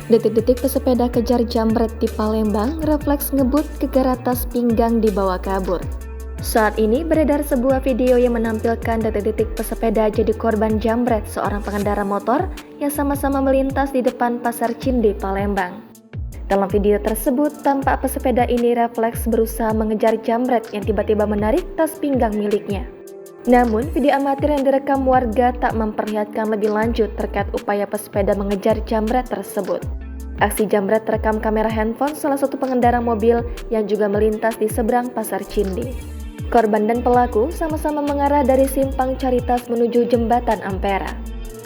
Detik-detik pesepeda kejar jambret di Palembang, refleks ngebut kegar atas pinggang dibawa kabur. Saat ini beredar sebuah video yang menampilkan detik-detik pesepeda jadi korban jambret seorang pengendara motor yang sama-sama melintas di depan Pasar Cindi, Palembang. Dalam video tersebut, tampak pesepeda ini refleks berusaha mengejar jambret yang tiba-tiba menarik tas pinggang miliknya. Namun, video amatir yang direkam warga tak memperlihatkan lebih lanjut terkait upaya pesepeda mengejar jambret tersebut. Aksi jambret terekam kamera handphone salah satu pengendara mobil yang juga melintas di seberang Pasar Cindi. Korban dan pelaku sama-sama mengarah dari simpang Caritas menuju jembatan Ampera.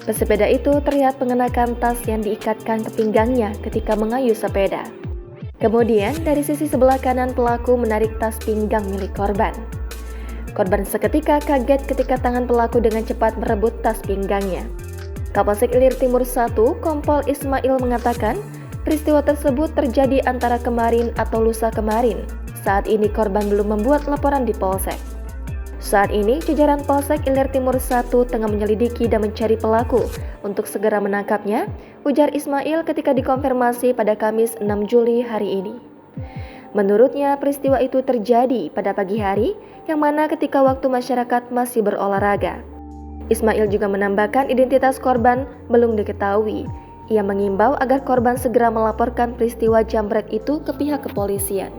Pesepeda itu terlihat mengenakan tas yang diikatkan ke pinggangnya ketika mengayuh sepeda. Kemudian, dari sisi sebelah kanan pelaku menarik tas pinggang milik korban. Korban seketika kaget ketika tangan pelaku dengan cepat merebut tas pinggangnya. Kapolsek Ilir Timur 1, Kompol Ismail mengatakan, peristiwa tersebut terjadi antara kemarin atau lusa kemarin. Saat ini korban belum membuat laporan di Polsek. Saat ini, jajaran Polsek Ilir Timur 1 tengah menyelidiki dan mencari pelaku untuk segera menangkapnya, ujar Ismail ketika dikonfirmasi pada Kamis 6 Juli hari ini. Menurutnya, peristiwa itu terjadi pada pagi hari, yang mana ketika waktu masyarakat masih berolahraga. Ismail juga menambahkan identitas korban belum diketahui. Ia mengimbau agar korban segera melaporkan peristiwa jambret itu ke pihak kepolisian.